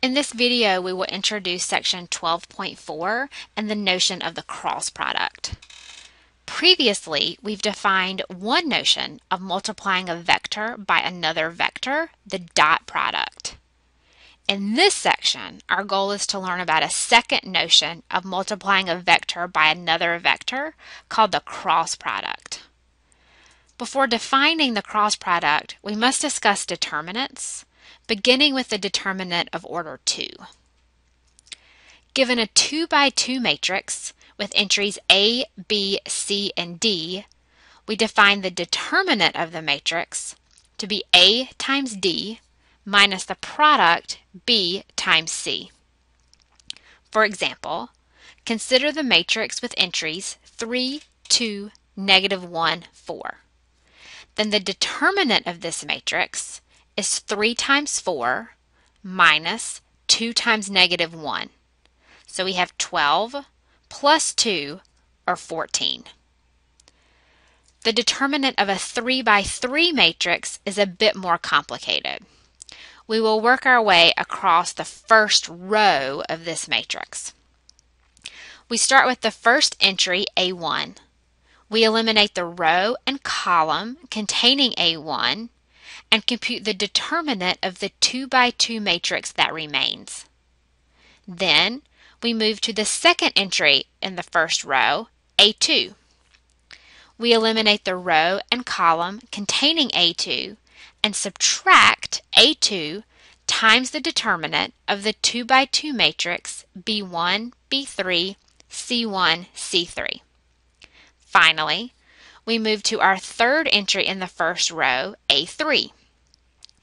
In this video, we will introduce section 12.4 and the notion of the cross product. Previously, we've defined one notion of multiplying a vector by another vector, the dot product. In this section, our goal is to learn about a second notion of multiplying a vector by another vector called the cross product. Before defining the cross product, we must discuss determinants, beginning with the determinant of order 2. Given a 2 by 2 matrix with entries A, B, C, and D, we define the determinant of the matrix to be A times D minus the product B times C. For example, consider the matrix with entries 3, 2, -1, 4. Then the determinant of this matrix is 3 times 4 minus 2 times -1. So we have 12 plus 2, or 14. The determinant of a 3 by 3 matrix is a bit more complicated. We will work our way across the first row of this matrix. We start with the first entry, A1. We eliminate the row and column containing A1 and compute the determinant of the 2 by 2 matrix that remains. Then we move to the second entry in the first row, A2. We eliminate the row and column containing A2 and subtract A2 times the determinant of the 2 by 2 matrix B1, B3, C1, C3. Finally, we move to our third entry in the first row, A3.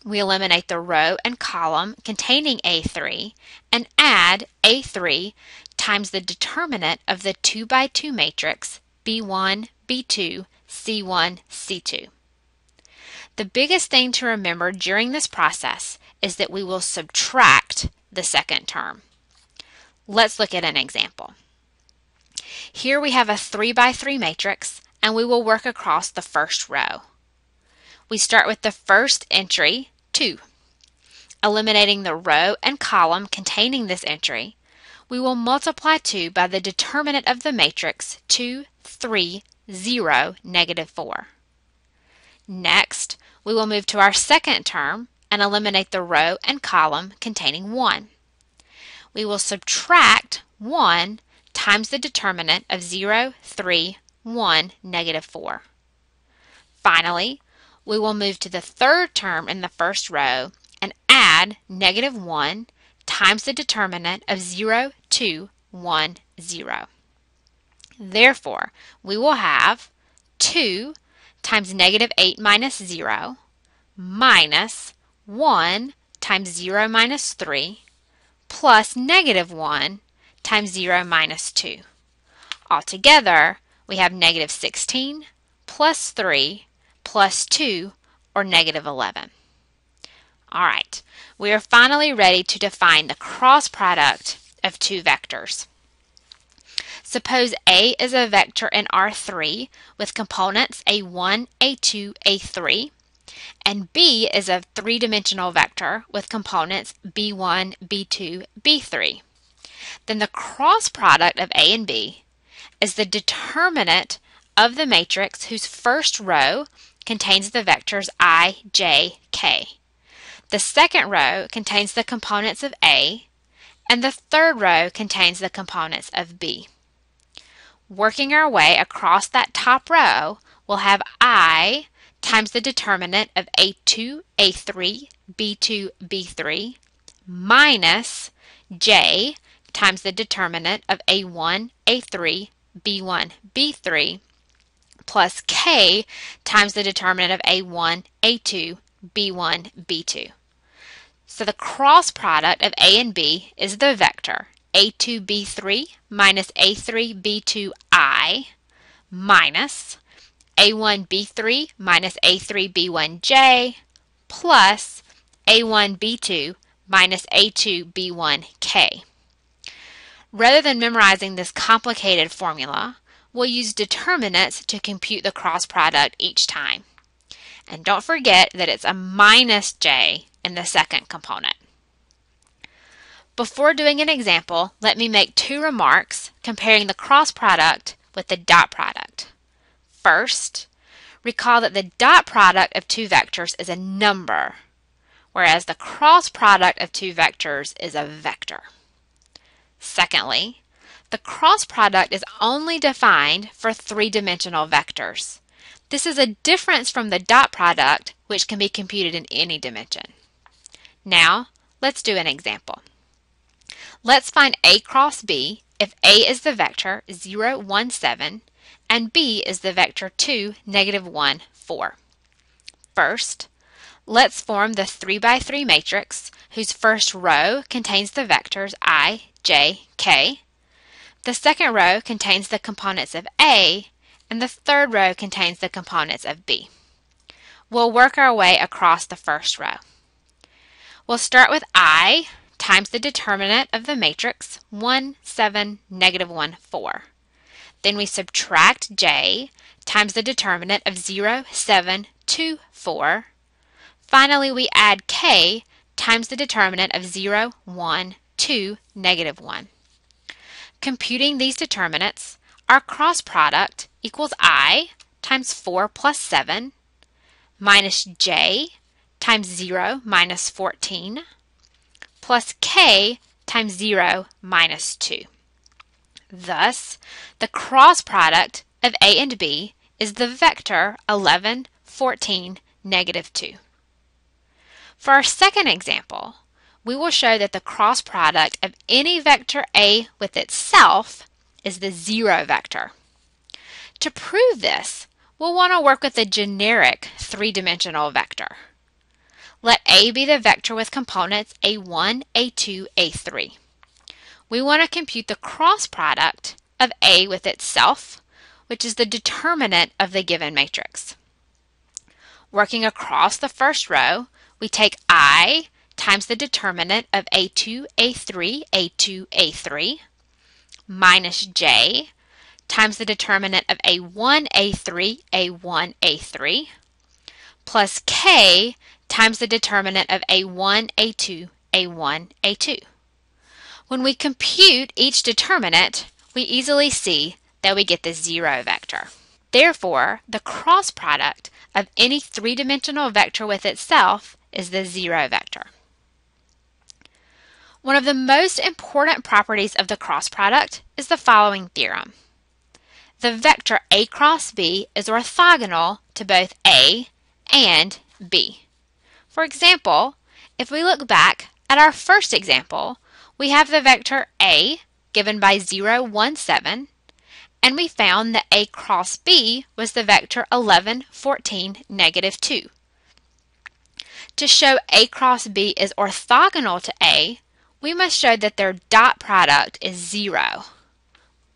We eliminate the row and column containing A3 and add A3 times the determinant of the 2 by 2 matrix B1, B2, C1, C2. The biggest thing to remember during this process is that we will subtract the second term. Let's look at an example. Here we have a 3 by 3 matrix and we will work across the first row. We start with the first entry, 2. Eliminating the row and column containing this entry, we will multiply 2 by the determinant of the matrix 2, 3, 0, -4. Next, we will move to our second term and eliminate the row and column containing 1. We will subtract 1 times the determinant of 0, 3, 1, -4. Finally, we will move to the third term in the first row and add -1 times the determinant of 0, 2, 1, 0. Therefore, we will have 2 times -8 minus 0 minus 1 times 0 minus 3 plus -1 times 0 minus 2. Altogether, we have -16 plus 3 plus 2, or -11. All right, we are finally ready to define the cross product of two vectors. Suppose A is a vector in R3 with components A1, A2, A3, and B is a three-dimensional vector with components B1, B2, B3. Then the cross product of A and B is the determinant of the matrix whose first row contains the vectors I, J, K. The second row contains the components of A, and the third row contains the components of B. Working our way across that top row, we'll have I times the determinant of A2, A3, B2, B3, minus J times the determinant of A1, A3, B1, B3, plus K times the determinant of A1, A2, B1, B2. So the cross product of A and B is the vector A2, B3 minus A3, B2, I minus A1, B3 minus A3, B1, J plus A1, B2 minus A2, B1, K. Rather than memorizing this complicated formula, we'll use determinants to compute the cross product each time. And don't forget that it's a minus J in the second component. Before doing an example, let me make two remarks comparing the cross product with the dot product. First, recall that the dot product of two vectors is a number, whereas the cross product of two vectors is a vector. Secondly, the cross product is only defined for three-dimensional vectors. This is a difference from the dot product, which can be computed in any dimension. Now, let's do an example. Let's find A cross B if A is the vector 0, 1, 7, and B is the vector 2, negative 1, 4. First, let's form the 3 by 3 matrix whose first row contains the vectors I, J, K. The second row contains the components of A, and the third row contains the components of B. We'll work our way across the first row. We'll start with I times the determinant of the matrix 1, 7, negative 1, 4. Then we subtract J times the determinant of 0, 7, 2, 4. Finally, we add K times the determinant of 0, 1, 2, negative 1. Computing these determinants, our cross product equals I times 4 plus 7 minus J times 0 minus 14 plus K times 0 minus 2. Thus, the cross product of A and B is the vector 11, 14, negative 2. For our second example, we will show that the cross product of any vector A with itself is the 0 vector. To prove this, we'll want to work with a generic three-dimensional vector. Let A be the vector with components A1, A2, A3. We want to compute the cross product of A with itself, which is the determinant of the given matrix. Working across the first row, we take I times the determinant of A2, A3, A2, A3, minus J times the determinant of A1, A3, A1, A3, plus K times the determinant of A1, A2, A1, A2. When we compute each determinant, we easily see that we get the 0 vector. Therefore, the cross product of any three-dimensional vector with itself is the 0 vector. One of the most important properties of the cross product is the following theorem. The vector A cross B is orthogonal to both A and B. For example, if we look back at our first example, we have the vector A given by 0, 1, 7, and we found that A cross B was the vector 11, 14, negative 2. To show A cross B is orthogonal to A, we must show that their dot product is 0.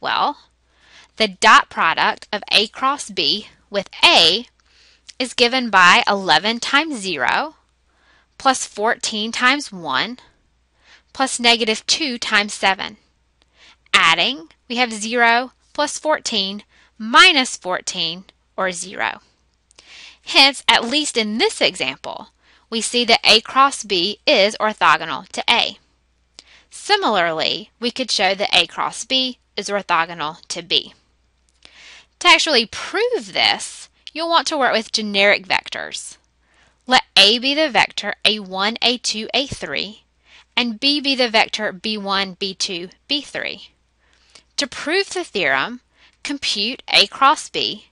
Well, the dot product of A cross B with A is given by 11 times 0 plus 14 times 1 plus negative 2 times 7. Adding, we have 0 plus 14 minus 14, or 0. Hence, at least in this example, we see that A cross B is orthogonal to A. Similarly, we could show that A cross B is orthogonal to B. To actually prove this, you'll want to work with generic vectors. Let A be the vector A1, A2, A3, and B be the vector B1, B2, B3. To prove the theorem, compute A cross B,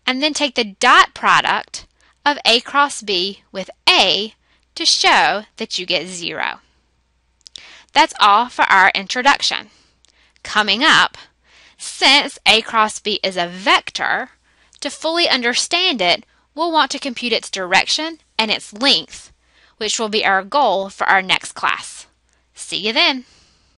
and then take the dot product of A cross B with A to show that you get 0. That's all for our introduction. Coming up, since A cross B is a vector, to fully understand it, we'll want to compute its direction and its length, which will be our goal for our next class. See you then.